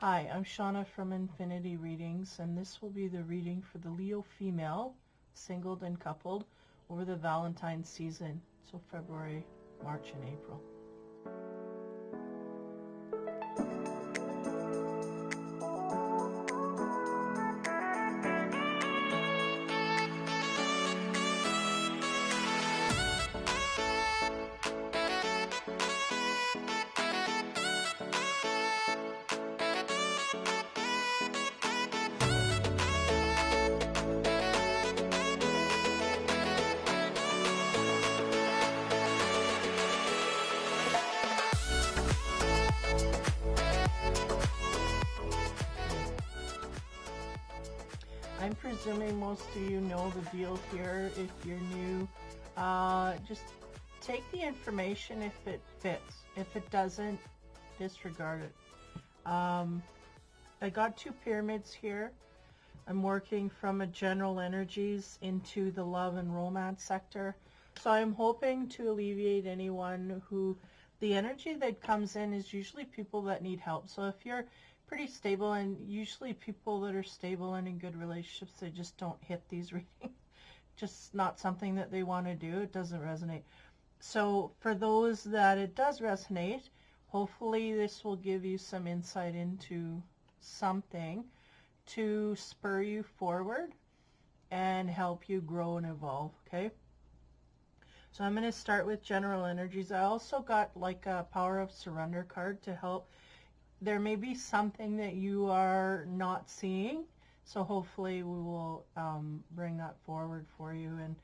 Hi, I'm Shauna from Infinity Readings, and this will be the reading for the Leo female, singled and coupled, over the Valentines season, so February, March, and April. I'm presuming most of you know the deal here. If you're new, just take the information if it fits. If it doesn't, disregard it. I got two pyramids here. I'm working from a general energies into the love and romance sector. So I'm hoping to alleviate anyone who, the energy that comes in is usually people that need help. So if you're pretty stable, and usually people that are stable and in good relationships, they just don't hit these readings. Just not something that they want to do. It doesn't resonate. So for those that it does resonate, hopefully this will give you some insight into something to spur you forward and help you grow and evolve. Okay, so I'm going to start with general energies. I also got like a power of surrender card to help. There may be something that you are not seeing, so hopefully we will bring that forward for you and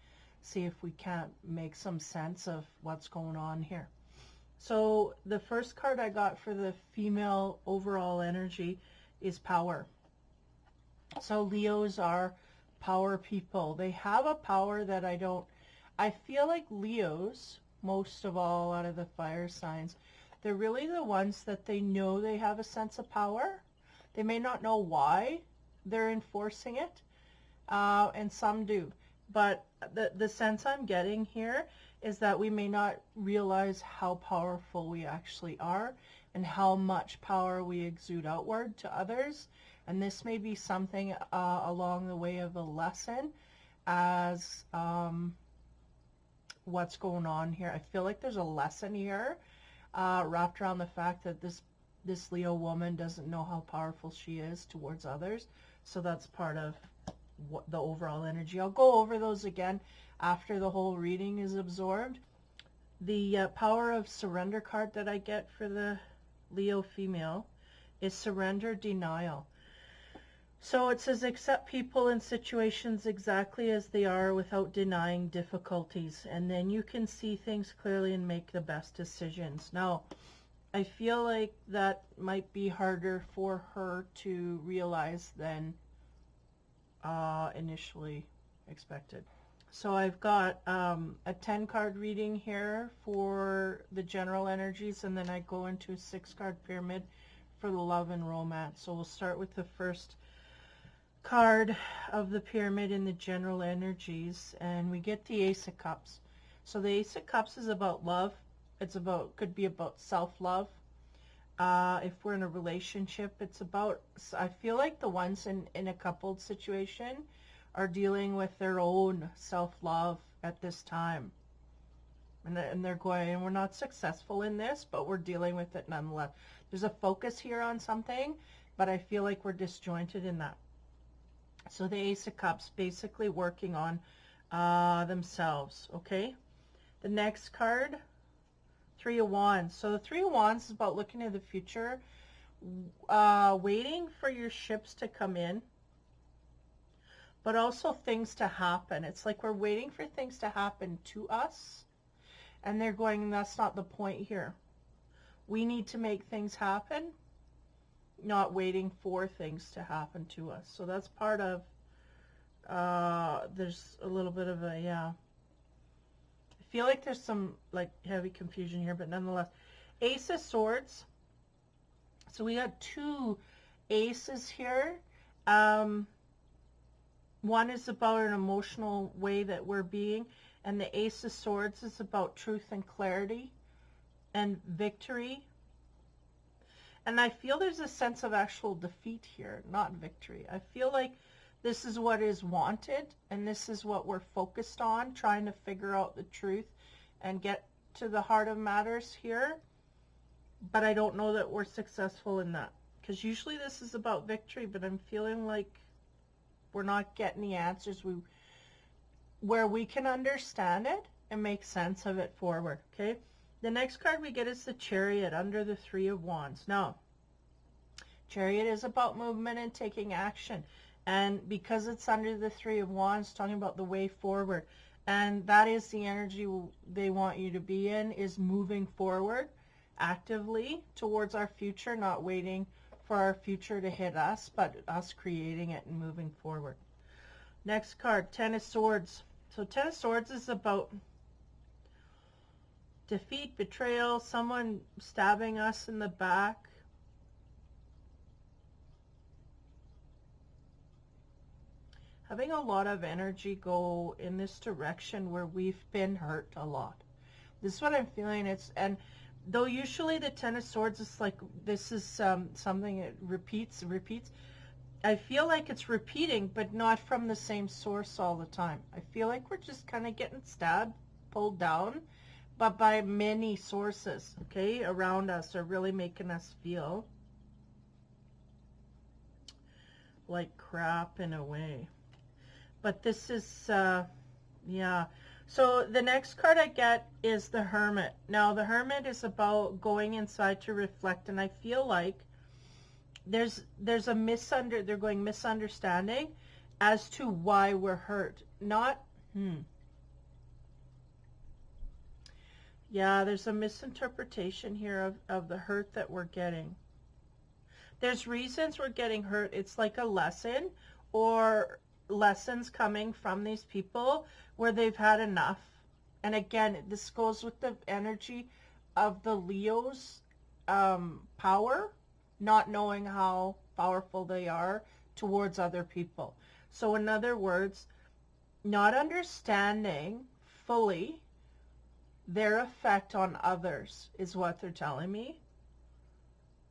see if we can't make some sense of what's going on here. So the first card I got for the female overall energy is power. So Leos are power people. They have a power that I feel like Leos, most of all out of the fire signs, they're really the ones that they know they have a sense of power. They may not know why they're enforcing it, and some do. But the sense I'm getting here is that we may not realize how powerful we actually are and how much power we exude outward to others. And this may be something along the way of a lesson as what's going on here. I feel like there's a lesson here wrapped around the fact that this Leo woman doesn't know how powerful she is towards others. So that's part of the overall energy. I'll go over those again after the whole reading is absorbed. The power of surrender card that I get for the Leo female is surrender denial. So it says accept people and situations exactly as they are without denying difficulties, and then you can see things clearly and make the best decisions. Now, I feel like that might be harder for her to realize than initially expected. So I've got a 10 card reading here for the general energies, and then I go into a 6 card pyramid for the love and romance. So we'll start with the first card of the pyramid in the general energies, and we get the Ace of Cups. So the Ace of Cups is about love. It's about, could be about self-love. If we're in a relationship, it's about, I feel like the ones in a coupled situation are dealing with their own self-love at this time. And they're going, we're not successful in this, but we're dealing with it nonetheless. There's a focus here on something, but I feel like we're disjointed in that. So the Ace of Cups, basically working on themselves, okay? The next card, Three of Wands. So the Three of Wands is about looking at the future, waiting for your ships to come in, but also things to happen. It's like we're waiting for things to happen to us, and they're going, that's not the point here. We need to make things happen, not waiting for things to happen to us. So that's part of, there's a little bit of a, yeah. I feel like there's some like heavy confusion here, but nonetheless. Ace of Swords. So we got two aces here. One is about an emotional way that we're being, and the Ace of Swords is about truth and clarity and victory. And I feel there's a sense of actual defeat here, not victory. I feel like this is what is wanted, and this is what we're focused on, trying to figure out the truth and get to the heart of matters here. But I don't know that we're successful in that. Because usually this is about victory, but I'm feeling like we're not getting the answers where we can understand it and make sense of it forward, okay? The next card we get is the Chariot under the Three of Wands. Now, Chariot is about movement and taking action. And because it's under the Three of Wands, talking about the way forward. And that is the energy they want you to be in, is moving forward actively towards our future, not waiting for our future to hit us, but us creating it and moving forward. Next card, Ten of Swords. So Ten of Swords is about defeat, betrayal, someone stabbing us in the back. Having a lot of energy go in this direction where we've been hurt a lot. This is what I'm feeling. And though usually the Ten of Swords is like, this is something that repeats. I feel like it's repeating, but not from the same source all the time. I feel like we're just kind of getting stabbed, pulled down, but by many sources, okay, around us are really making us feel like crap in a way. But this is, yeah. So the next card I get is the Hermit. Now, the Hermit is about going inside to reflect, and I feel like there's a misunderstanding as to why we're hurt. Not, yeah, there's a misinterpretation here of the hurt that we're getting. There's reasons we're getting hurt. It's like a lesson, or lessons coming from these people where they've had enough. And again, this goes with the energy of the Leo's power, not knowing how powerful they are towards other people. So in other words, not understanding fully their effect on others is what they're telling me,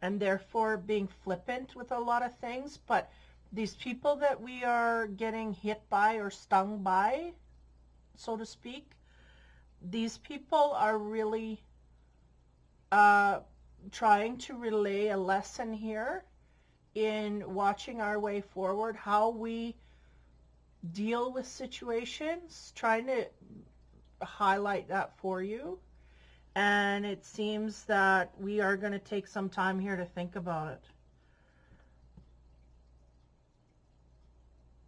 and therefore being flippant with a lot of things. But these people that we are getting hit by or stung by, so to speak, these people are really trying to relay a lesson here in watching our way forward, how we deal with situations, trying to highlight that for you. And it seems that we are going to take some time here to think about it.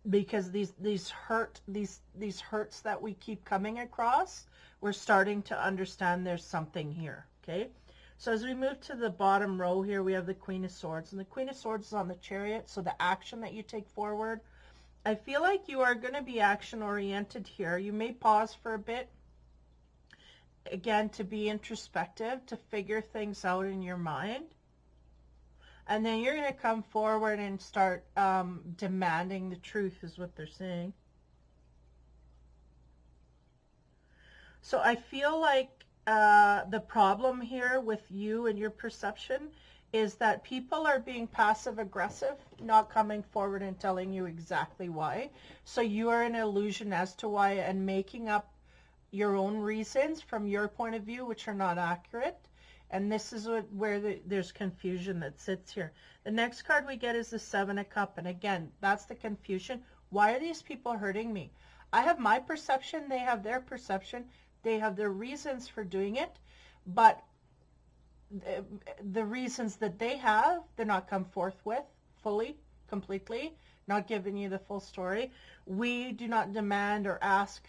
Because these hurts that we keep coming across, we're starting to understand there's something here, okay? So as we move to the bottom row here, we have the Queen of Swords, and the Queen of Swords is on the Chariot, so the action that you take forward, I feel like you are going to be action-oriented here. You may pause for a bit, again, to be introspective, to figure things out in your mind. And then you're going to come forward and start demanding the truth, is what they're saying. So I feel like the problem here with you and your perception is that people are being passive-aggressive, not coming forward and telling you exactly why. So you are in an illusion as to why and making up your own reasons from your point of view, which are not accurate. And this is where there's confusion that sits here. The next card we get is the Seven of Cups. And again, that's the confusion. Why are these people hurting me? I have my perception. They have their perception. They have their reasons for doing it. But the reasons that they have, they're not come forth with fully, completely, not giving you the full story. We do not demand or ask,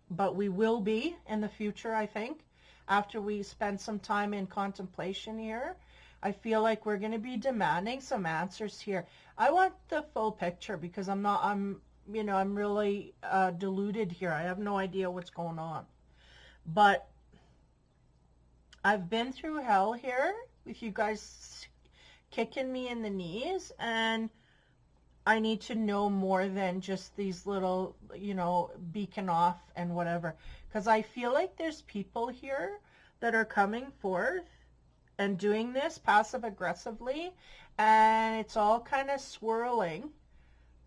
but we will be in the future, I think. After we spend some time in contemplation here, I feel like we're going to be demanding some answers here. I want the full picture because I'm really deluded here. I have no idea what's going on. But I've been through hell here with you guys kicking me in the knees, and I need to know more than just these little, beacon off and whatever. Because I feel like there's people here that are coming forth and doing this passive aggressively, and it's all kind of swirling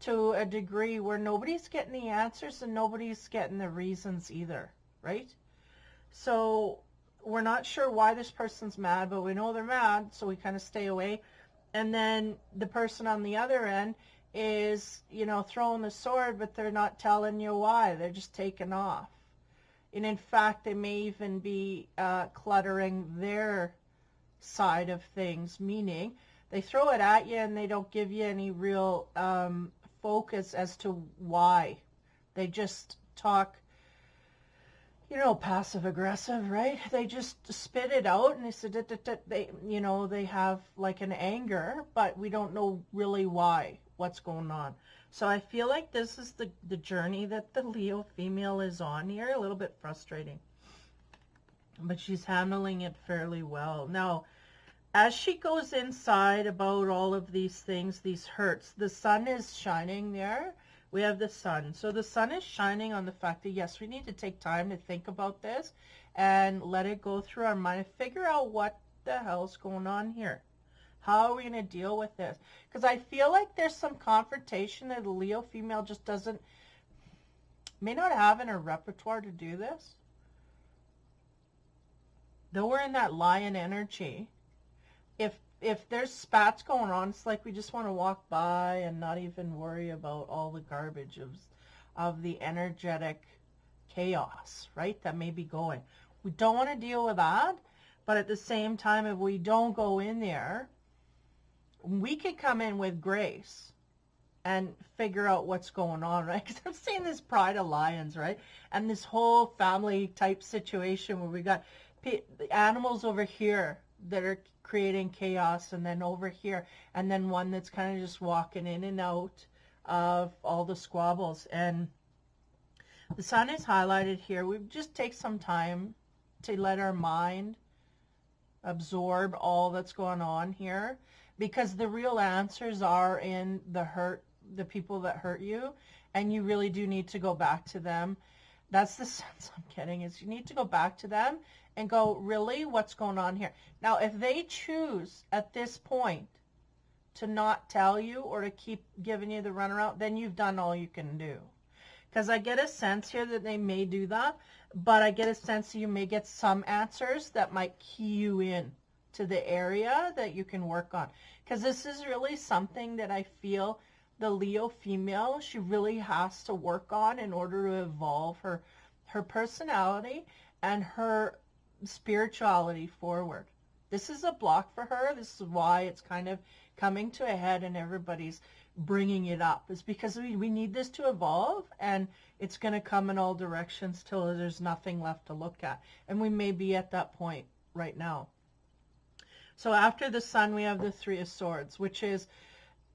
to a degree where nobody's getting the answers and nobody's getting the reasons either, right? So we're not sure why this person's mad, but we know they're mad, so we kind of stay away. And then the person on the other end is, throwing the sword, but they're not telling you why. They're just taking off. And in fact, they may even be cluttering their side of things, meaning they throw it at you and they don't give you any real focus as to why. They just talk, passive aggressive, right? They just spit it out and they said they have like an anger, but we don't know really what's going on. So I feel like this is the journey that the Leo female is on here. A little bit frustrating, but she's handling it fairly well. Now, as she goes inside about all of these things, these hurts, the sun is shining there. We have the sun. So the sun is shining on the fact that, yes, we need to take time to think about this and let it go through our mind and figure out what the hell's going on here. How are we going to deal with this? Because I feel like there's some confrontation that a Leo female just may not have in her repertoire to do this. Though we're in that lion energy, if there's spats going on, it's like we just want to walk by and not even worry about all the garbage of the energetic chaos, right, that may be going. We don't want to deal with that, but at the same time, if we don't go in there, we could come in with grace and figure out what's going on, right? Because I'm seeing this pride of lions, right? And this whole family type situation where we got the animals over here that are creating chaos, and then over here, and then one that's kind of just walking in and out of all the squabbles. And the sun is highlighted here. We just take some time to let our mind absorb all that's going on here, because the real answers are in the people that hurt you, and you really do need to go back to them. That's the sense I'm getting, is you need to go back to them and go, really, what's going on here? Now, if they choose at this point to not tell you or to keep giving you the runaround, then you've done all you can do. Because I get a sense here that they may do that, but I get a sense that you may get some answers that might key you in to the area that you can work on. Because this is really something that I feel the Leo female, she really has to work on in order to evolve her personality and her spirituality forward. This is a block for her. This is why it's kind of coming to a head and everybody's bringing it up. It's because we need this to evolve, and it's going to come in all directions till there's nothing left to look at. And we may be at that point right now. So after the sun, we have the Three of Swords, which is,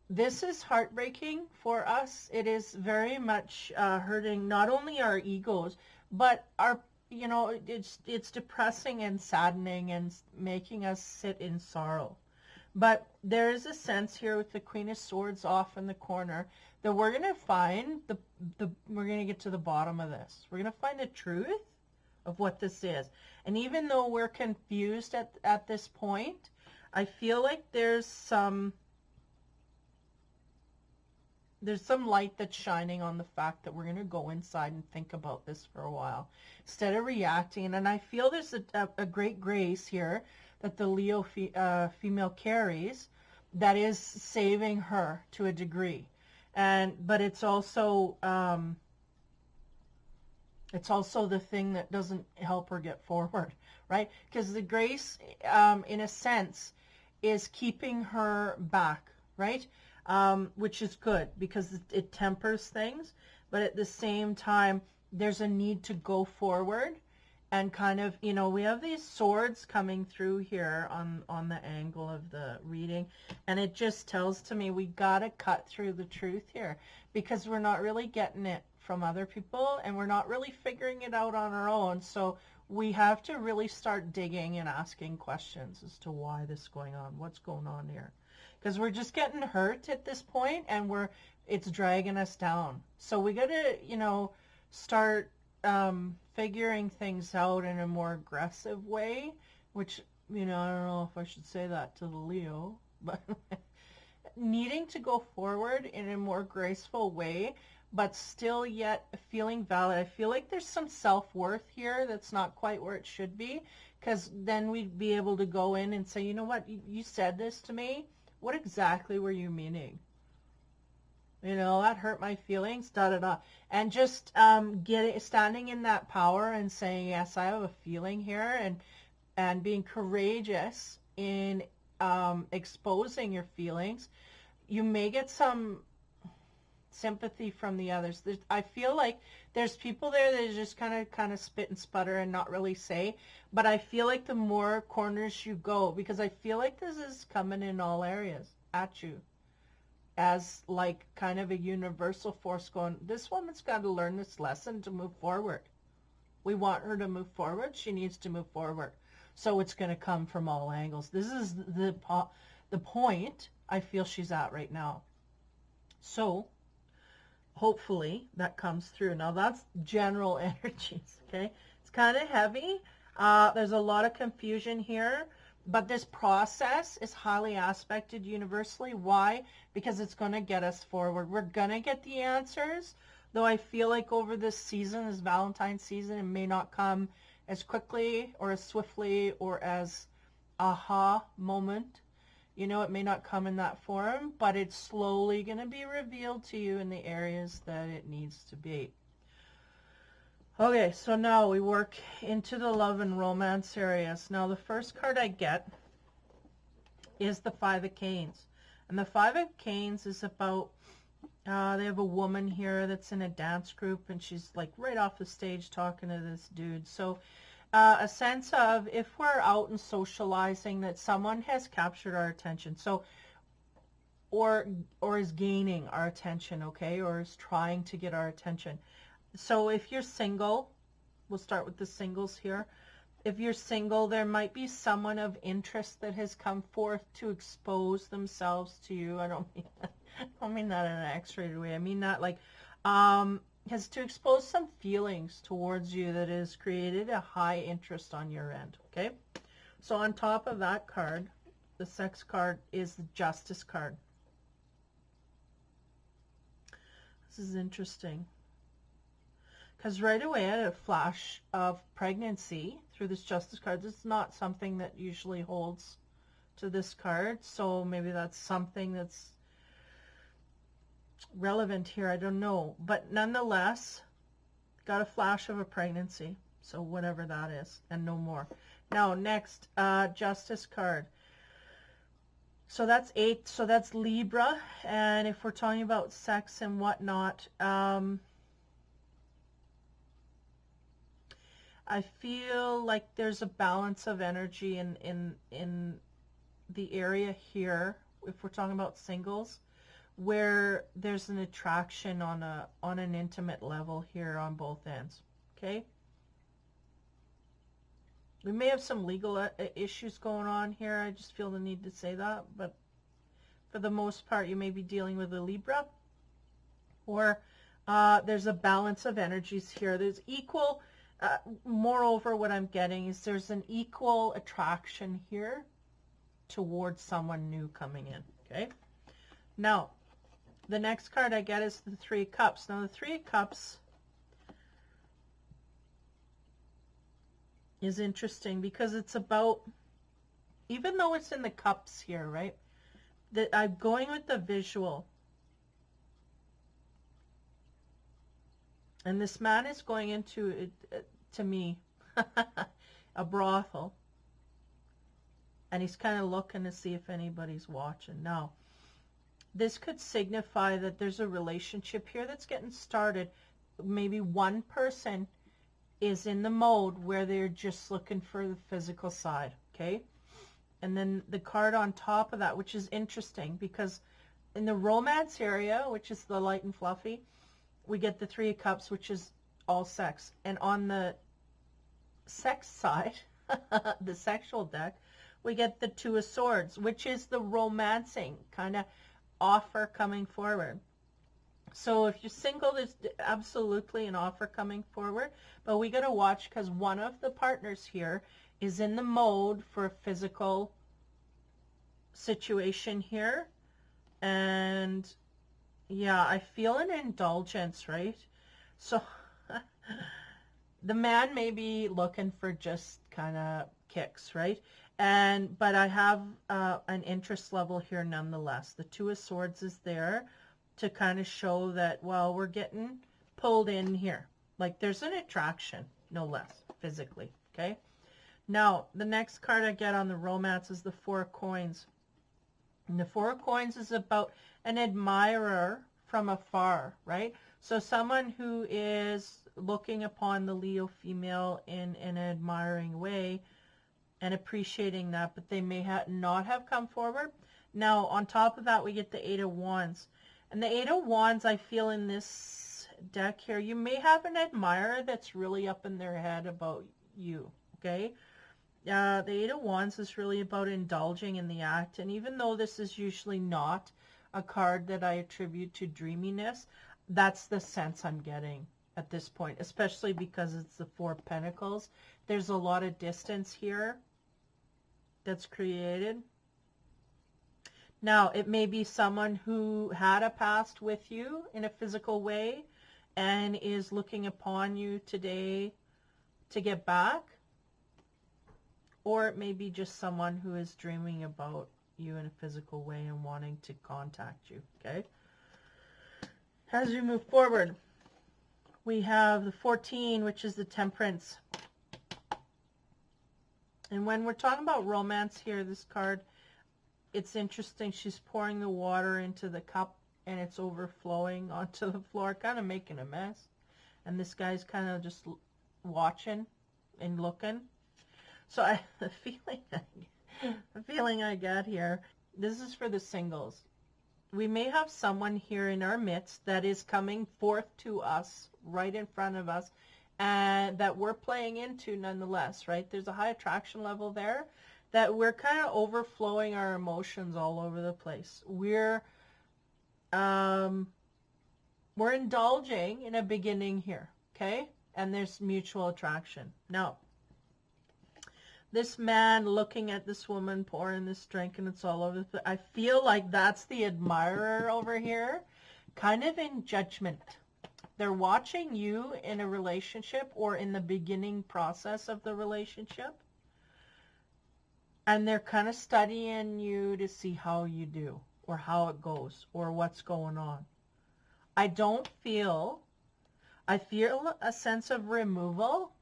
this is heartbreaking for us. It is very much hurting not only our egos, but our, it's depressing and saddening and making us sit in sorrow. But there is a sense here with the Queen of Swords off in the corner that we're going to find we're going to get to the bottom of this. We're going to find the truth of what this is. And even though we're confused at this point, I feel like there's some light that's shining on the fact that we're going to go inside and think about this for a while instead of reacting. And I feel there's a great grace here that the Leo female carries that is saving her to a degree. But it's also the thing that doesn't help her get forward, right? Because the grace, in a sense, is keeping her back, right? Which is good because it tempers things, but at the same time, there's a need to go forward and kind of, we have these swords coming through here on the angle of the reading, and it just tells to me we got to cut through the truth here because we're not really getting it from other people and we're not really figuring it out on our own. So we have to really start digging and asking questions as to why this is going on, what's going on here. Because we're just getting hurt at this point and it's dragging us down. So we got to, start figuring things out in a more aggressive way, which I don't know if I should say that to the Leo, but needing to go forward in a more graceful way, but still yet feeling valid. I feel like there's some self-worth here that's not quite where it should be, because then we'd be able to go in and say, you know what, you said this to me. What exactly were you meaning? That hurt my feelings, da da da. And just standing in that power and saying, yes, I have a feeling here, and being courageous in exposing your feelings. You may get some sympathy from the others. I feel like there's people there that just kind of spit and sputter and not really say, but I feel like the more corners you go, because I feel like this is coming in all areas at you as like kind of a universal force going, this woman's got to learn this lesson to move forward. We want her to move forward. She needs to move forward. So it's going to come from all angles. This is the point I feel she's at right now. So hopefully that comes through. Now that's general energies, okay? It's kind of heavy. There's a lot of confusion here, but this process is highly aspected universally. Why? Because it's going to get us forward. We're going to get the answers, though I feel like over this season, this Valentine's season, it may not come as quickly or as swiftly or as aha moment. It may not come in that form, but it's slowly going to be revealed to you in the areas that it needs to be. Okay, so now we work into the love and romance areas. Now the first card I get is the Five of Canes. And the Five of Canes is about, they have a woman here that's in a dance group, and she's like right off the stage talking to this dude. So a sense of, if we're out and socializing, that someone has captured our attention. So, or is gaining our attention, okay, or is trying to get our attention. So if you're single, we'll start with the singles here. If you're single, there might be someone of interest that has come forth to expose themselves to you. I don't mean that in an X-rated way. I mean that like has to expose some feelings towards you that has created a high interest on your end. Okay, so on top of that card, the Sex card is the Justice card. This is interesting, because right away I had a flash of pregnancy through this Justice card. This is not something that usually holds to this card, so maybe that's something that's relevant here. I don't know, but nonetheless, got a flash of a pregnancy, so whatever that is, and no more. Now next, Justice card. So that's 8, so that's Libra, and if we're talking about sex and whatnot, I feel like there's a balance of energy in the area here, if we're talking about singles, where there's an attraction on an intimate level here on both ends. Okay, we may have some legal issues going on here. I just feel the need to say that, but for the most part, you may be dealing with a Libra, or there's a balance of energies here. There's equal. Moreover, what I'm getting is there's an equal attraction here towards someone new coming in. Okay, now the next card I get is the Three of Cups. Now the Three of Cups is interesting because it's about, even though it's in the cups here, right, that I'm going with the visual. And this man is going into, to me, a brothel. And he's kind of looking to see if anybody's watching. Now, this could signify that there's a relationship here that's getting started. Maybe one person is in the mode where they're just looking for the physical side, okay? And then the card on top of that, which is interesting, because in the romance area, which is the light and fluffy, we get the Three of Cups, which is all sex. And on the sex side, the sexual deck, we get the Two of Swords, which is the romancing kind of offer coming forward. So if you're single, there's absolutely an offer coming forward, but we got to watch, because one of the partners here is in the mode for a physical situation here. And yeah, I feel an indulgence, right? So the man may be looking for just kind of kicks, right? But I have an interest level here nonetheless. The Two of Swords is there to kind of show that, well, we're getting pulled in here. Like there's an attraction, no less, physically, okay? Now, the next card I get on the romance is the Four of Coins. And the Four of Coins is about an admirer from afar, right? So someone who is looking upon the Leo female in an admiring way and appreciating that, but they may not have come forward. Now, on top of that, we get the Eight of Wands. And the Eight of Wands, I feel in this deck here, you may have an admirer that's really up in their head about you, okay? The Eight of Wands is really about indulging in the act. And even though this is usually not a card that I attribute to dreaminess, that's the sense I'm getting at this point, especially because it's the Four of Pentacles. There's a lot of distance here that's created. Now, it may be someone who had a past with you in a physical way and is looking upon you today to get back. Or it may be just someone who is dreaming about you in a physical way and wanting to contact you, okay? As we move forward, we have the 14, which is the Temperance. And when we're talking about romance here, this card, it's interesting. She's pouring the water into the cup and it's overflowing onto the floor, kind of making a mess. And this guy's kind of just watching and looking. So the feeling I got here, this is for the singles. We may have someone here in our midst that is coming forth to us, right in front of us, and that we're playing into nonetheless, right? There's a high attraction level there that we're kind of overflowing our emotions all over the place. We're indulging in a beginning here, okay? And there's mutual attraction. Now, this man looking at this woman pouring this drink and it's all over the place. I feel like that's the admirer over here, kind of in judgment. They're watching you in a relationship or in the beginning process of the relationship. And they're kind of studying you to see how you do or how it goes or what's going on. I feel a sense of removal.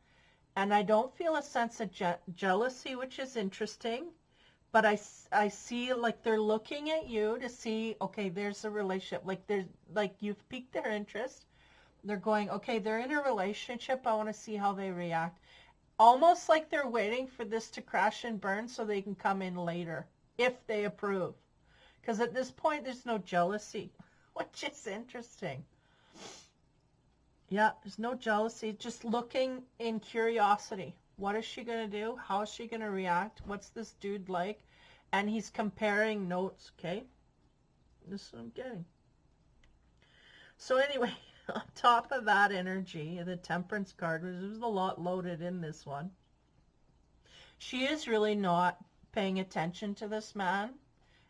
And I don't feel a sense of jealousy, which is interesting. But I see like they're looking at you to see, okay, there's a relationship. Like you've piqued their interest. They're going, okay, they're in a relationship. I want to see how they react. Almost like they're waiting for this to crash and burn so they can come in later if they approve. Because at this point, there's no jealousy, which is interesting. Yeah, there's no jealousy, just looking in curiosity. What is she going to do? How is she going to react? What's this dude like? And he's comparing notes, okay? This is what I'm getting. So anyway, on top of that energy, the Temperance card, there's a lot loaded in this one. She is really not paying attention to this man,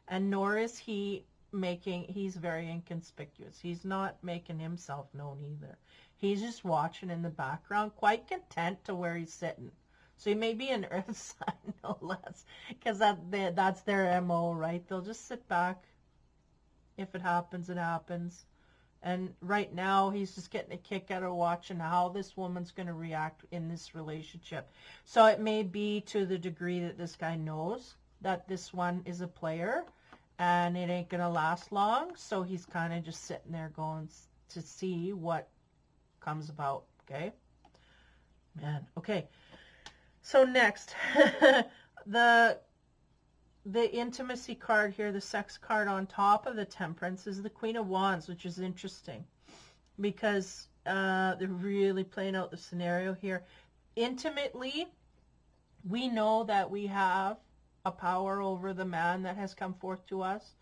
and nor is he's very inconspicuous. He's not making himself known either. He's just watching in the background, quite content to where he's sitting. So he may be an earth sign, no less, because that's their MO, right? They'll just sit back. If it happens, it happens. And right now, he's just getting a kick out of watching how this woman's going to react in this relationship. So it may be to the degree that this guy knows that this one is a player and it ain't going to last long. So he's kind of just sitting there going to see what comes about, okay? Man, okay. So next, the intimacy card here, the sex card on top of the Temperance is the Queen of Wands, which is interesting because they're really playing out the scenario here. Intimately, we know that we have a power over the man that has come forth to us.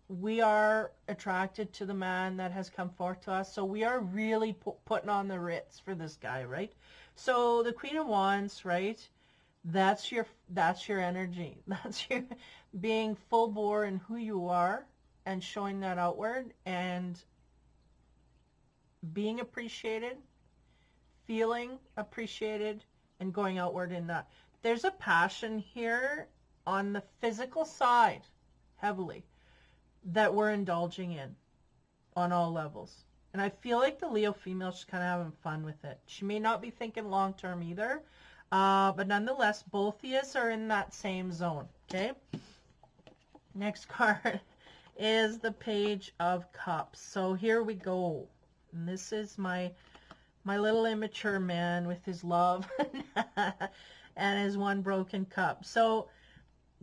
We are attracted to the man that has come forth to us. So we are really putting on the Ritz for this guy, right? So the Queen of Wands, right? That's your energy. That's your being full bore in who you are and showing that outward and being appreciated, feeling appreciated, and going outward in that. There's a passion here on the physical side, heavily, that we're indulging in on all levels. And I feel like the Leo female is kind of having fun with it. She may not be thinking long term either, but nonetheless, both of us are in that same zone. Okay. Next card is the Page of Cups. So here we go. And this is my little immature man with his love and his one broken cup. So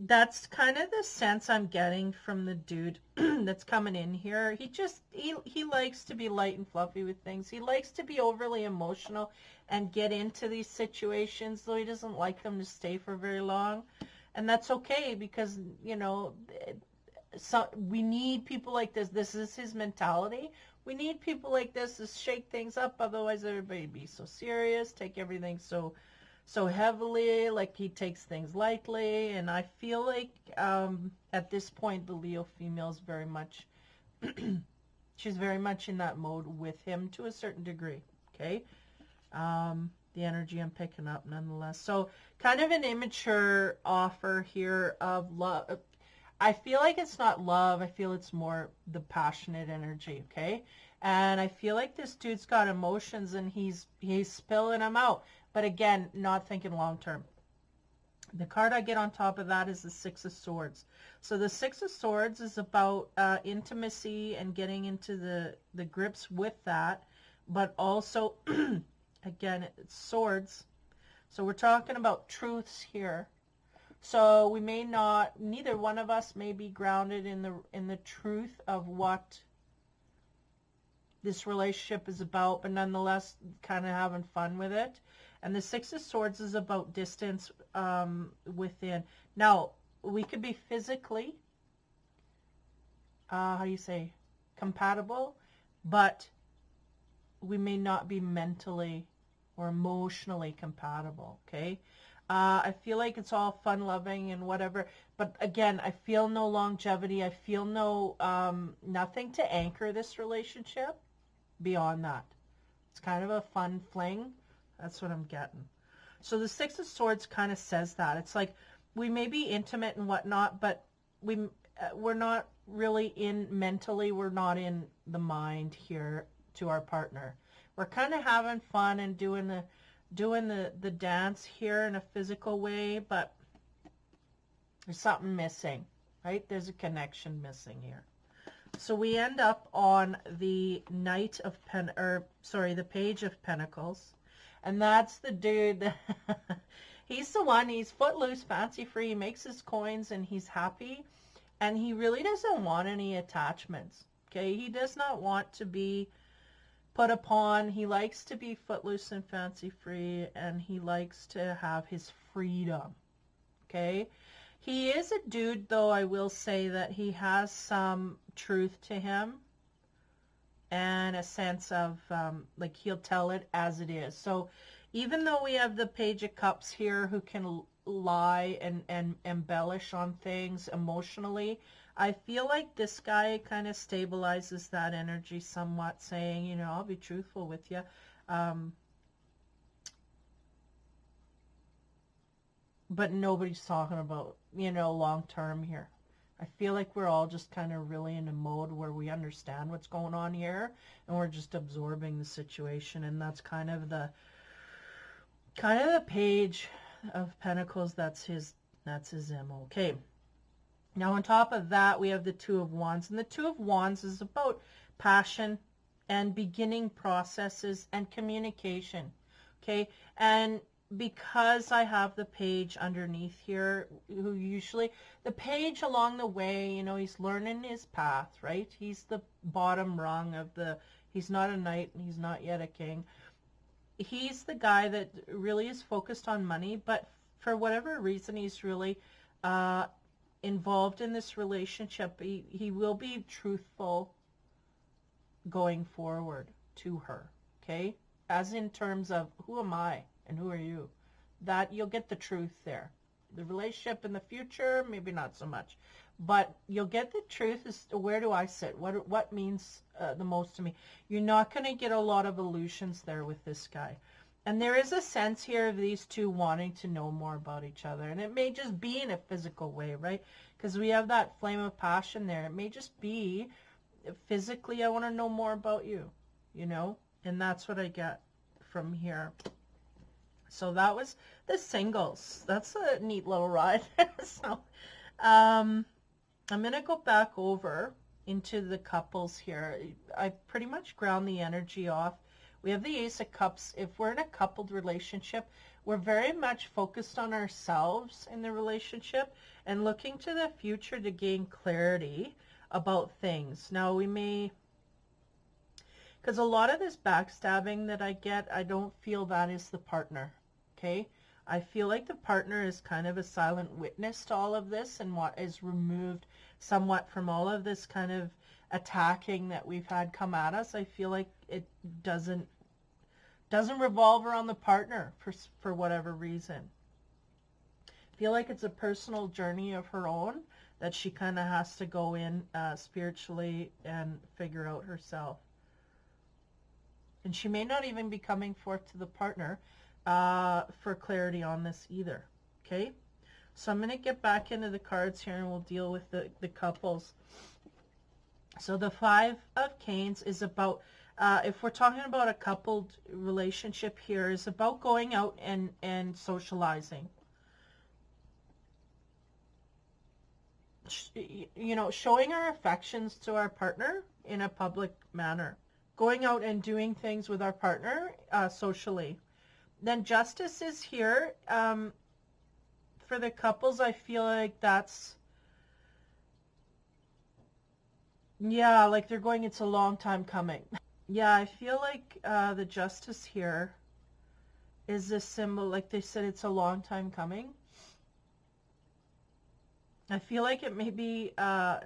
that's kind of the sense I'm getting from the dude that's coming in here. He likes to be light and fluffy with things. He likes to be overly emotional and get into these situations, though he doesn't like them to stay for very long. And that's okay because, you know, so we need people like this. This is his mentality. We need people like this to shake things up. Otherwise, everybody be so serious, take everything so heavily, like he takes things lightly. And I feel like at this point, the Leo female is very much, she's very much in that mode with him to a certain degree. Okay. The energy I'm picking up nonetheless. So kind of an immature offer here of love. I feel like it's not love. I feel it's more the passionate energy, okay? And I feel like this dude's got emotions and he's spilling them out. But again, not thinking long term. The card I get on top of that is the Six of Swords. So the Six of Swords is about intimacy and getting into the grips with that. But also, again, it's swords. So we're talking about truths here. So we may not, neither one of us may be grounded in the truth of what this relationship is about, but nonetheless kind of having fun with it. And the Six of Swords is about distance within. Now, we could be physically, how do you say, compatible, but we may not be mentally or emotionally compatible, okay? I feel like it's all fun-loving and whatever, but again, I feel no longevity. I feel no nothing to anchor this relationship beyond that. It's kind of a fun fling. That's what I'm getting. So the Six of Swords kind of says that. It's like we may be intimate and whatnot, but we're not really in mentally. We're not in the mind here to our partner. We're kind of having fun and doing the dance here in a physical way, but there's something missing, right? There's a connection missing here. So we end up on the the Page of Pentacles, and that's the dude. He's the one. He's footloose, fancy free. He makes his coins, and he's happy, and he really doesn't want any attachments. Okay, he does not want to be put upon. He likes to be footloose and fancy free, and he likes to have his freedom. Okay, he is a dude, though. I will say that he has some truth to him and a sense of like he'll tell it as it is. So even though we have the Page of Cups here who can lie and embellish on things emotionally, I feel like this guy kind of stabilizes that energy somewhat, saying, you know, I'll be truthful with you. But nobody's talking about, you know, long term here. I feel like we're all just kind of really in a mode where we understand what's going on here and we're just absorbing the situation. And that's kind of the Page of Pentacles. That's his MO. Okay. Now, on top of that, we have the Two of Wands. And the Two of Wands is about passion and beginning processes and communication. Okay. And because I have the Page underneath here, who usually, the Page along the way, you know, he's learning his path, right? He's the bottom rung of he's not a knight and he's not yet a king. He's the guy that really is focused on money, but for whatever reason, he's really involved in this relationship. He will be truthful going forward to her, okay? As in terms of, who am I and who are you? that you'll get the truth there. The relationship in the future, maybe not so much, but you'll get the truth as to where do I sit, what means the most to me. You're not going to get a lot of illusions there with this guy. And there is a sense here of these two wanting to know more about each other. And it may just be in a physical way, right? Because we have that flame of passion there. It may just be physically, I want to know more about you, you know? And that's what I get from here. So that was the singles. That's a neat little ride. So I'm going to go back over into the couples here. I pretty much ground the energy off. We have the Ace of Cups. If we're in a coupled relationship, we're very much focused on ourselves in the relationship and looking to the future to gain clarity about things. Now, we may, because a lot of this backstabbing that I get, I don't feel that is the partner, okay? I feel like the partner is kind of a silent witness to all of this and what is removed somewhat from all of this kind of attacking that we've had come at us. I feel like it doesn't revolve around the partner for whatever reason. I feel like it's a personal journey of her own that she kind of has to go in spiritually and figure out herself. And she may not even be coming forth to the partner for clarity on this either. Okay? So I'm going to get back into the cards here and we'll deal with the couples. So the Five of Canes is about, if we're talking about a coupled relationship here, is about going out and socializing. You know, showing our affections to our partner in a public manner. Going out and doing things with our partner socially. Then Justice is here. For the couples, I feel like that's, yeah, like they're going, it's a long time coming. Yeah, I feel like the Justice here is a symbol, like they said, it's a long time coming. I feel like it may be,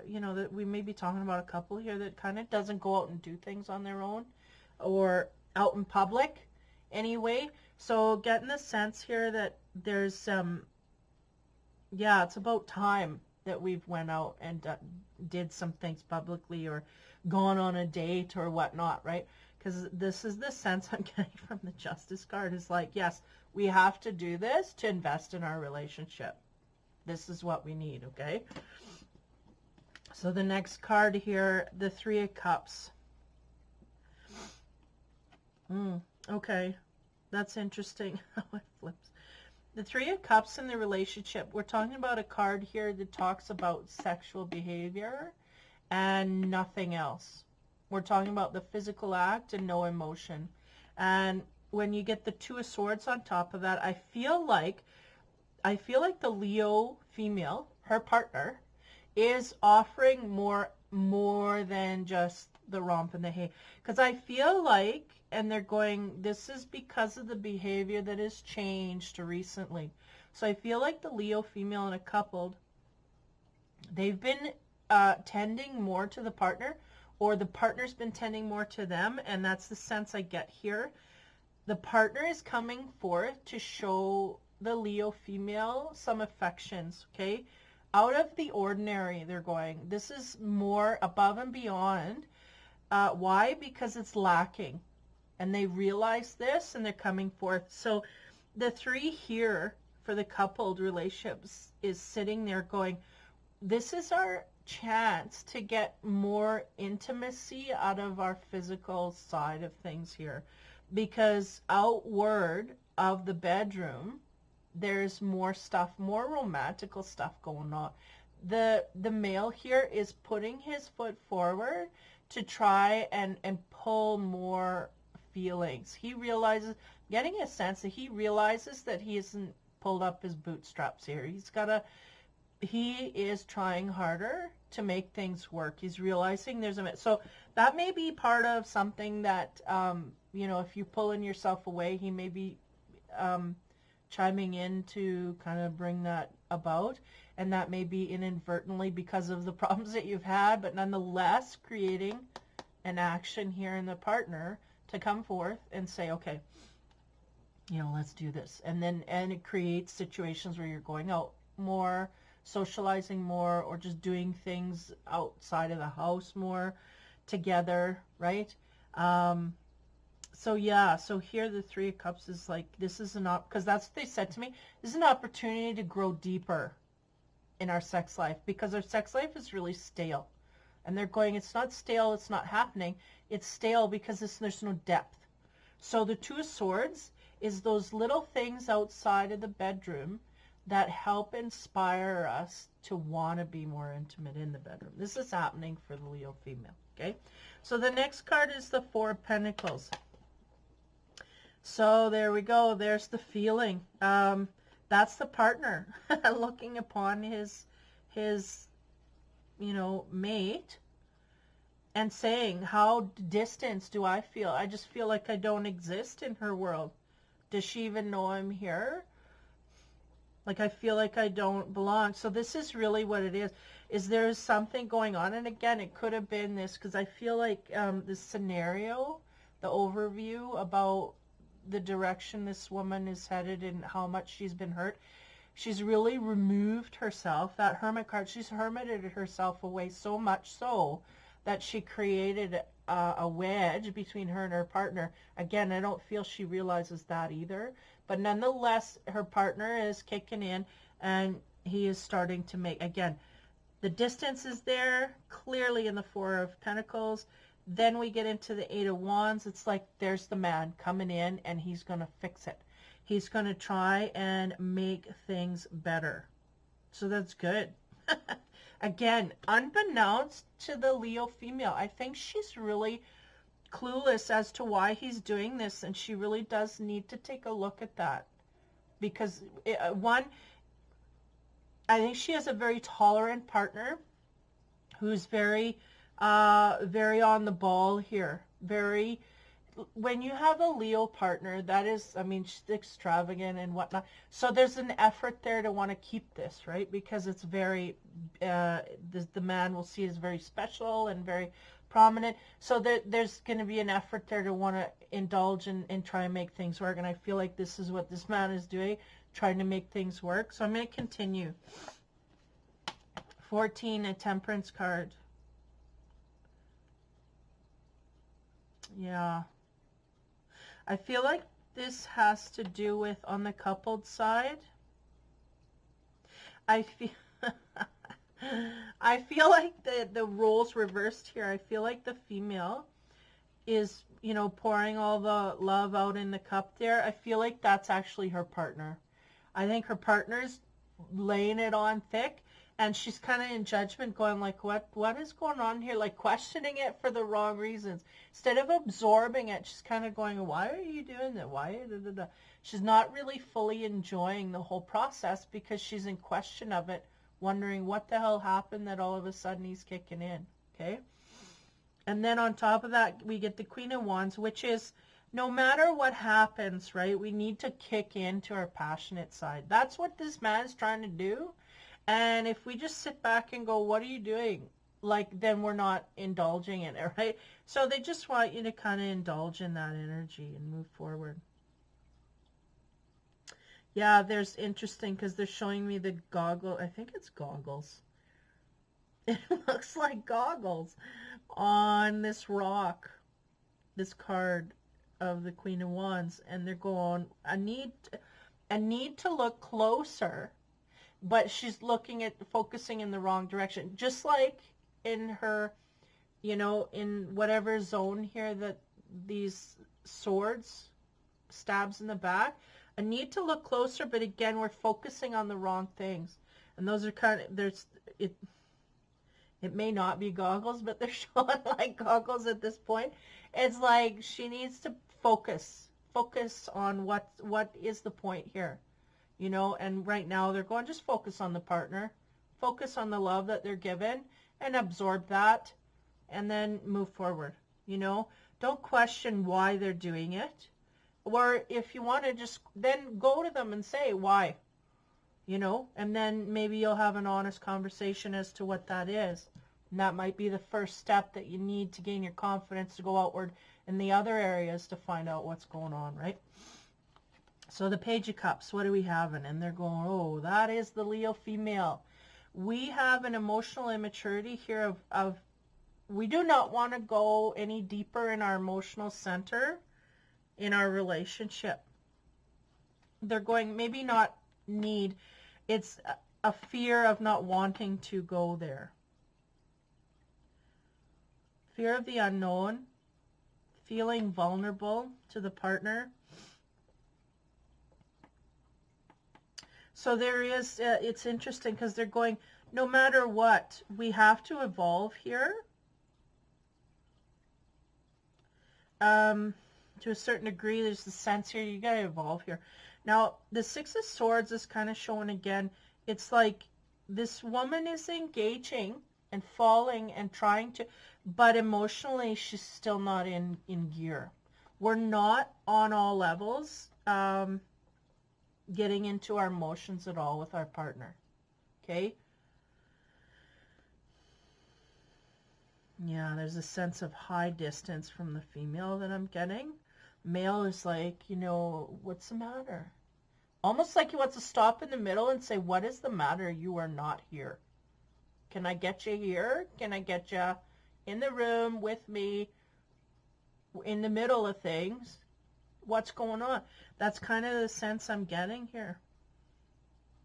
you know, that we may be talking about a couple here that kind of doesn't go out and do things on their own or out in public anyway. So getting the sense here that there's, yeah, it's about time that we've went out and did some things publicly or gone on a date or whatnot, right? Because this is the sense I'm getting from the Justice card is like, yes, we have to do this to invest in our relationship. This is what we need, okay? So the next card here, the Three of Cups. Okay, that's interesting how it flips. The Three of Cups in the relationship, we're talking about a card here that talks about sexual behavior and nothing else. We're talking about the physical act and no emotion. And when you get the Two of Swords on top of that, I feel like the Leo female, her partner, is offering more than just the romp and the hay. Because I feel like, and they're going, this is because of the behavior that has changed recently. So I feel like the Leo female and a coupled, they've been tending more to the partner, or the partner's been tending more to them, and that's the sense I get here. The partner is coming forth to show the Leo female some affections, okay? Out of the ordinary, they're going. This is more above and beyond. Why? Because it's lacking. And they realize this and they're coming forth. So the three here for the coupled relationships is sitting there going, this is our chance to get more intimacy out of our physical side of things here. Because outward of the bedroom, there's more stuff, more romantical stuff going on. The male here is putting his foot forward to try and pull more feelings. He realizes, getting a sense that he realizes that he hasn't pulled up his bootstraps here. He is trying harder to make things work. He's realizing there's so that may be part of something that, you know, if you're pulling yourself away, he may be chiming in to kind of bring that about, and that may be inadvertently because of the problems that you've had, but nonetheless creating an action here in the partner to come forth and say, okay, let's do this. And it creates situations where you're going out more, socializing more, or just doing things outside of the house more together, right? So yeah, so here the Three of Cups is like, this is because that's what they said to me, this is an opportunity to grow deeper in our sex life, because our sex life is really stale. And they're going, it's not stale, it's not happening. It's stale because there's no depth. So the Two of Swords is those little things outside of the bedroom that help inspire us to want to be more intimate in the bedroom. This is happening for the Leo female, okay? So the next card is the Four of Pentacles. So there we go. There's the feeling. That's the partner looking upon his mate and saying, how distant do I feel? I just feel like I don't exist in her world. Does she even know I'm here? Like, I feel like I don't belong. So this is really what it is there something going on. And again, it could have been this, because I feel like this scenario, the overview about the direction this woman is headed and how much she's been hurt, she's really removed herself. That Hermit card, she's hermited herself away so much so that she created a wedge between her and her partner. Again, I don't feel she realizes that either. But nonetheless, her partner is kicking in, and he is starting to make, again, the distance is there, clearly in the Four of Pentacles. Then we get into the Eight of Wands. It's like there's the man coming in, and he's going to fix it. He's going to try and make things better. So that's good. Again, unbeknownst to the Leo female, I think she's really clueless as to why he's doing this, and she really does need to take a look at that. Because, one, I think she has a very tolerant partner who's very on the ball here. When you have a Leo partner, that is, I mean, she's extravagant and whatnot. So there's an effort there to want to keep this, right? Because it's very, the man will see as very special and very prominent. So there's going to be an effort there to want to indulge and try and make things work. And I feel like this is what this man is doing, trying to make things work. So I'm going to continue. 14, a Temperance card. Yeah. I feel like this has to do with, on the coupled side, I feel like the roles reversed here. I feel like the female is, pouring all the love out in the cup there. I feel like that's actually her partner. I think her partner's laying it on thick, and she's kind of in judgment, going like, what is going on here? Like, questioning it for the wrong reasons. Instead of absorbing it, she's kind of going, why are you doing that? Why? Da, da, da. She's not really fully enjoying the whole process, because she's in question of it, wondering what the hell happened that all of a sudden he's kicking in, okay? And then on top of that, we get the Queen of Wands, which is, no matter what happens, right, we need to kick into our passionate side. That's what this man's trying to do. And if we just sit back and go, what are you doing? Like, then we're not indulging in it, right? So they just want you to kind of indulge in that energy and move forward. Yeah, there's interesting, because they're showing me the goggle. I think it's goggles. It looks like goggles on this rock, this card of the Queen of Wands. And they're going, I need to look closer. But she's focusing in the wrong direction. Just like in her, in whatever zone here that these swords stabs in the back. I need to look closer, but again, we're focusing on the wrong things. And those are kind of, it may not be goggles, but they're showing like goggles at this point. It's like she needs to focus on what is the point here. And right now they're going, just focus on the partner, focus on the love that they're given, and absorb that, and then move forward. Don't question why they're doing it. Or if you want to, just then go to them and say why, and then maybe you'll have an honest conversation as to what that is. And that might be the first step that you need to gain your confidence to go outward in the other areas to find out what's going on, right? So the Page of Cups, what do we have? And they're going, oh, that is the Leo female. We have an emotional immaturity here of we do not want to go any deeper in our emotional center in our relationship. They're going, maybe not need, it's a fear of not wanting to go there. Fear of the unknown, feeling vulnerable to the partner. So there is, it's interesting because they're going, no matter what, we have to evolve here. To a certain degree, there's the sense here, you got to evolve here. Now, the Six of Swords is kind of showing again, it's like this woman is engaging and falling and trying to, but emotionally, she's still not in gear. We're not on all levels getting into our emotions at all with our partner. Okay? Yeah, there's a sense of high distance from the female that I'm getting. Male is like, you know, what's the matter? Almost like he wants to stop in the middle and say, what is the matter? You are not here. Can I get you here? Can I get you in the room with me in the middle of things? What's going on? That's kind of the sense I'm getting here.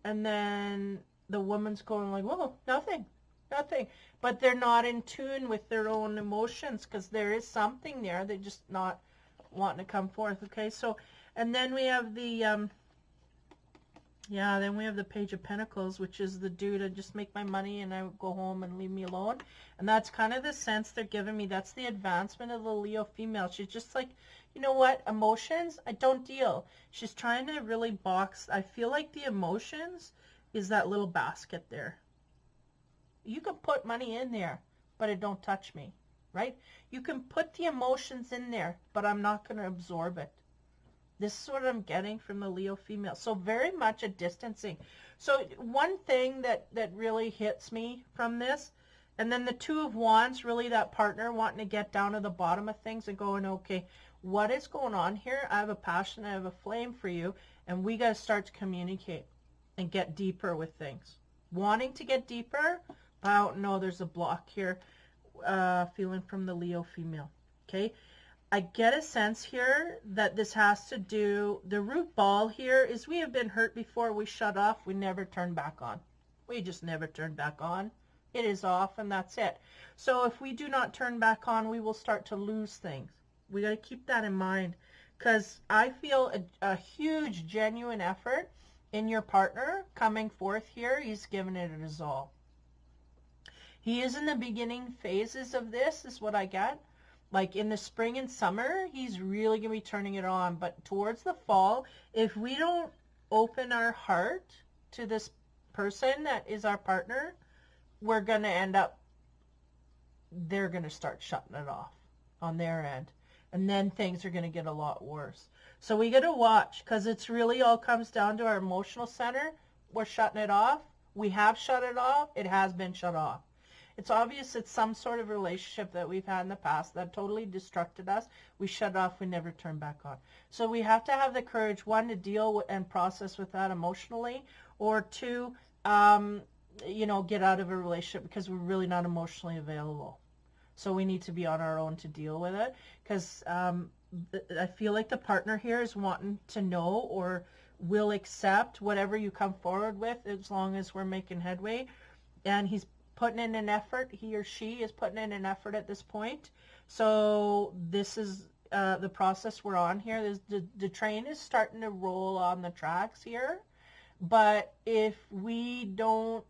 And then the woman's going like, whoa, nothing. But they're not in tune with their own emotions because there is something there. They're just not wanting to come forth. Okay, so, and then we have the, then we have the Page of Pentacles, which is the dude, I just make my money and I go home and leave me alone. And that's kind of the sense they're giving me. That's the advancement of the Leo female. She's just like, you know what, emotions, I don't deal. She's trying to really box. I feel like the emotions is that little basket there. You can put money in there, but it don't touch me, right? You can put the emotions in there, but I'm not going to absorb it. This is what I'm getting from the Leo female. So very much a distancing. So one thing that really hits me from this, and then the Two of Wands, really that partner wanting to get down to the bottom of things and going, okay, what is going on here? I have a passion, I have a flame for you, and we got to start to communicate and get deeper with things. Wanting to get deeper, but I don't know, there's a block here, feeling from the Leo female. Okay, I get a sense here that this has to do, the root ball here is we have been hurt before, we shut off, we never turn back on. We just never turn back on. It is off and that's it. So if we do not turn back on, we will start to lose things. We got to keep that in mind because I feel a huge, genuine effort in your partner coming forth here. He's given it his all. He is in the beginning phases of this, is what I get. Like in the spring and summer, he's really going to be turning it on. But towards the fall, if we don't open our heart to this person that is our partner, we're going to end up, they're going to start shutting it off on their end. And then things are going to get a lot worse. So we got to watch because it's really all comes down to our emotional center. We're shutting it off. We have shut it off. It has been shut off. It's obvious it's some sort of relationship that we've had in the past that totally destructed us. We shut it off. We never turn back on. So we have to have the courage, one, to deal with and process with that emotionally, or two, get out of a relationship because we're really not emotionally available. So we need to be on our own to deal with it because I feel like the partner here is wanting to know or will accept whatever you come forward with as long as we're making headway. And he's putting in an effort. He or she is putting in an effort at this point. So this is the process we're on here. The train is starting to roll on the tracks here. But if we don't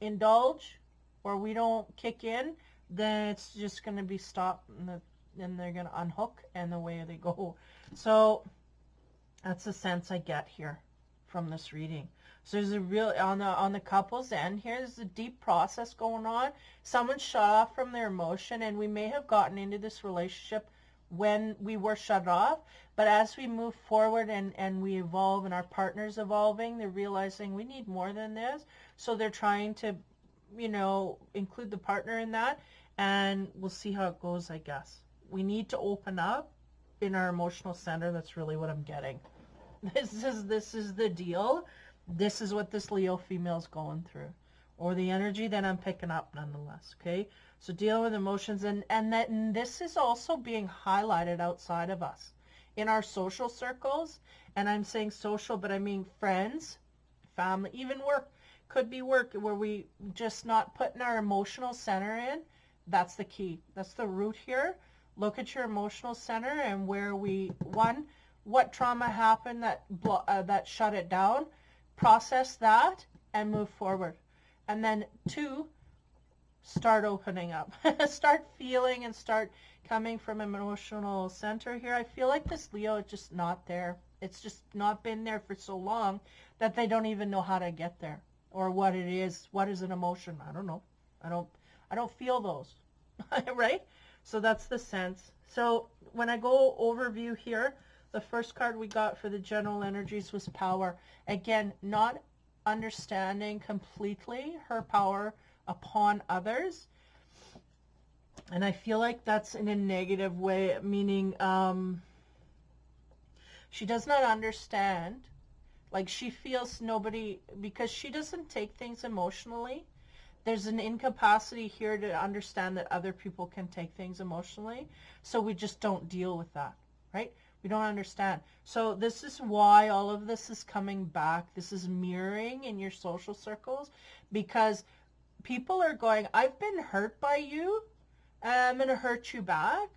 indulge or we don't kick in, then it's just going to be stopped and they're going to unhook and away they go. So that's the sense I get here from this reading. So there's a real, on the couple's end here, there's a deep process going on. Someone shut off from their emotion, and we may have gotten into this relationship when we were shut off, but as we move forward and we evolve and our partner's evolving, they're realizing we need more than this. So they're trying to, include the partner in that, and we'll see how it goes, I guess. We need to open up in our emotional center. That's really what I'm getting. This is the deal. This is what this Leo female's going through, or the energy that I'm picking up nonetheless. Okay, so dealing with emotions, and this is also being highlighted outside of us in our social circles. And I'm saying social, but I mean friends, family, even work. Could be work where we just not putting our emotional center in. That's the key. That's the root here. Look at your emotional center and where what trauma happened that shut it down. Process that and move forward. And then 2, start opening up. Start feeling and start coming from emotional center here. I feel like this Leo is just not there. It's just not been there for so long that they don't even know how to get there or what it is. What is an emotion? I don't know. I don't feel those. Right? So that's the sense. So when I go overview here, the first card we got for the general energies was power. Again, not understanding completely her power upon others. And I feel like that's in a negative way, meaning she does not understand. Like she feels nobody, because she doesn't take things emotionally. There's an incapacity here to understand that other people can take things emotionally. So we just don't deal with that, right? We don't understand. So this is why all of this is coming back. This is mirroring in your social circles, because people are going, I've been hurt by you, and I'm going to hurt you back.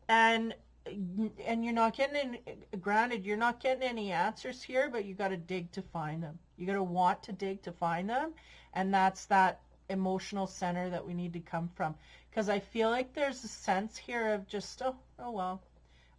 And you're not getting, granted, you're not getting any answers here, but you got to dig to find them. You got to want to dig to find them. And that's that emotional center that we need to come from. Because I feel like there's a sense here of just, oh well,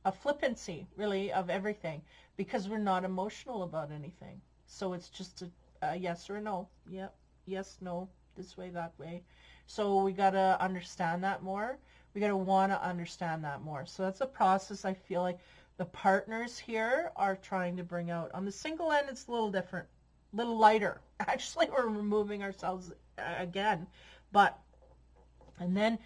a flippancy, really, of everything. Because we're not emotional about anything. So it's just a yes or a no. Yep, yes, no, this way, that way. So we got to understand that more. We got to want to understand that more. So that's a process I feel like the partners here are trying to bring out. On the single end, it's a little different, a little lighter. Actually, we're removing ourselves again. And then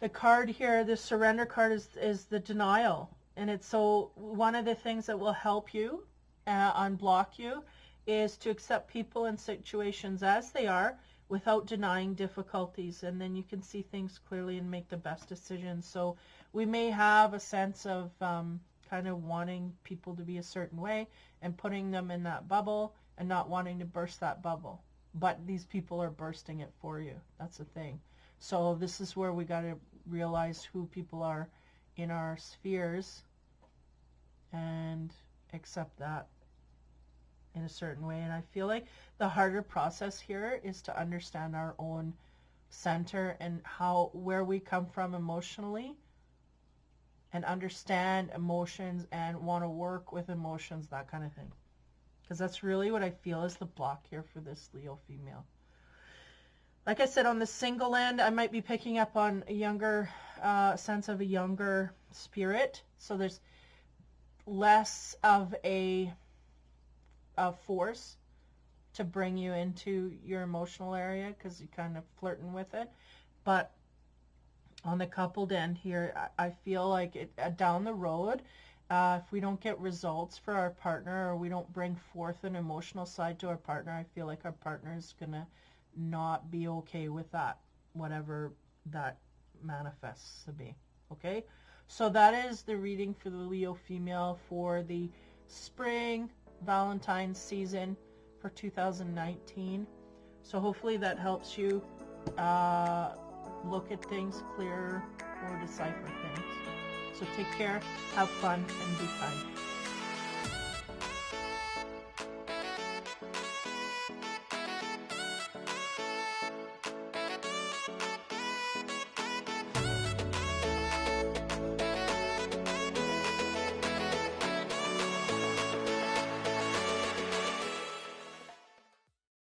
the card here, the surrender card, is the denial. And it's so one of the things that will help you unblock you is to accept people and situations as they are, without denying difficulties, and then you can see things clearly and make the best decisions. So we may have a sense of kind of wanting people to be a certain way and putting them in that bubble and not wanting to burst that bubble. But these people are bursting it for you. That's the thing. So this is where we got to realize who people are in our spheres and accept that in a certain way. And I feel like the harder process here is to understand our own center and where we come from emotionally, and understand emotions and want to work with emotions, that kind of thing. Because that's really what I feel is the block here for this Leo female. Like I said, on the single end, I might be picking up on a younger sense of a younger spirit. So there's less of a force to bring you into your emotional area because you're kind of flirting with it. But on the coupled end here, I feel like down the road, if we don't get results for our partner, or we don't bring forth an emotional side to our partner, I feel like our partner is going to not be okay with that, whatever that manifests to be. Okay? So that is the reading for the Leo female for the spring Valentine's season for 2019. So hopefully that helps you look at things clearer or decipher things. So take care, have fun, and be kind.